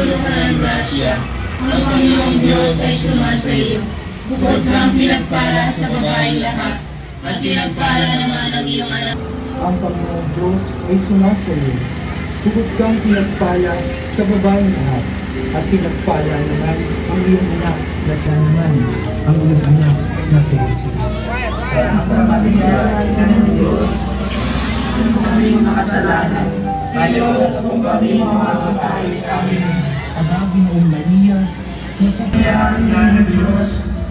napupuno ka ng grasya. Ang Panginoong Diyos ay sumasa iyo. Bukod kang pinagpala sa babaeng lahat, at pinagpala naman ang iyong anak. Ang Panginoong Diyos ay sumasa iyo. Bukod kang pinagpala sa babaeng lahat, at pinagpala naman ang iyong anak na siya naman ang iyong anak na si Jesus. Santa Maria, Ina ng Diyos, kung kami makasalanan, ngayon at kung kami mamamatay, amin. Aba, Ginoong Maria, Ina ng Diyos,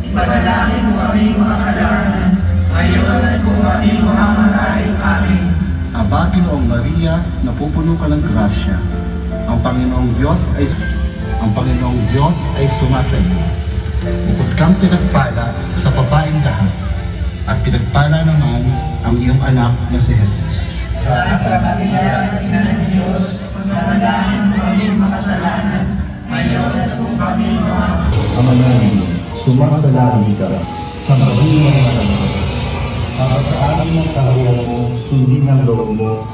ipanalangin mo kami makasalanan, ngayon at kung kami mamamatay, amin. Aba, Ginoong Maria, napupuno ka ng grasya. Ang Panginoong Diyos ay sumasa iyo. Bukod kang pinagpala sa babaeng lahat, at pinagpala naman ang iyong anak na si Jesus. Santa Maria, Ina ng Diyos, ipanalangin mo kami makasalanan, ngayon at kung kami mamamatay. Ama namin, sumasalangit ka, sambahin mo ang anak. Para sa amin ng kaharian mo, sundin ang loob mo.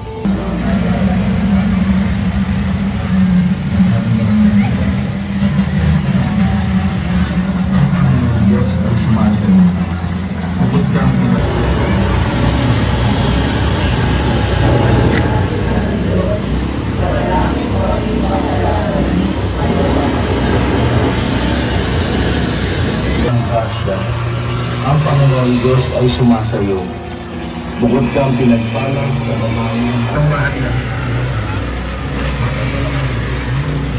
Ang Diyos ay sumasayo. Bukod kang ang grasya. Ang Panginoong Diyos ay sumasayo. Bukod kang pinagpalang sa babaeng ang Maria.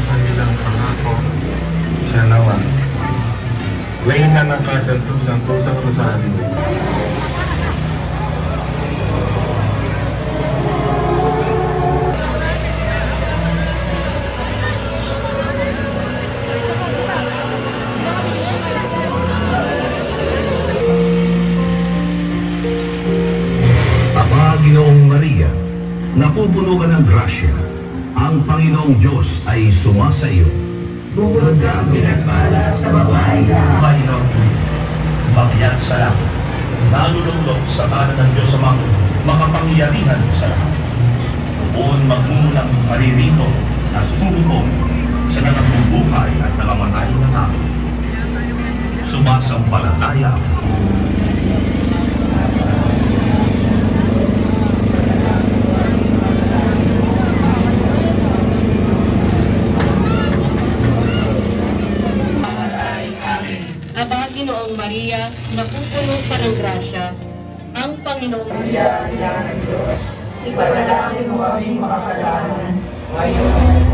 Kanilang pangako, siya nawa. Reyna ng kasanto-santo sa Rosario. Ama, Ginoong Maria, napupuno ka ng grasya. Ang Panginoong Diyos ay sumasa iyo. Bukod kang pinagpala sa babaeng lahat, Panginoon, makiyan sa langit, nalulunod sa kanan ng Diyos amang makapangyarihan sa lahat. Doon magmumulang maririto at huhukom sa nangabubuhay at nangamatay na tao. Sumasampalataya ako. Aba, Ginoong Maria, napupuno ka ng grasya. Ang Panginoong Maria, Ina ng Diyos, ipanalangin mo kami makasalanan, ngayon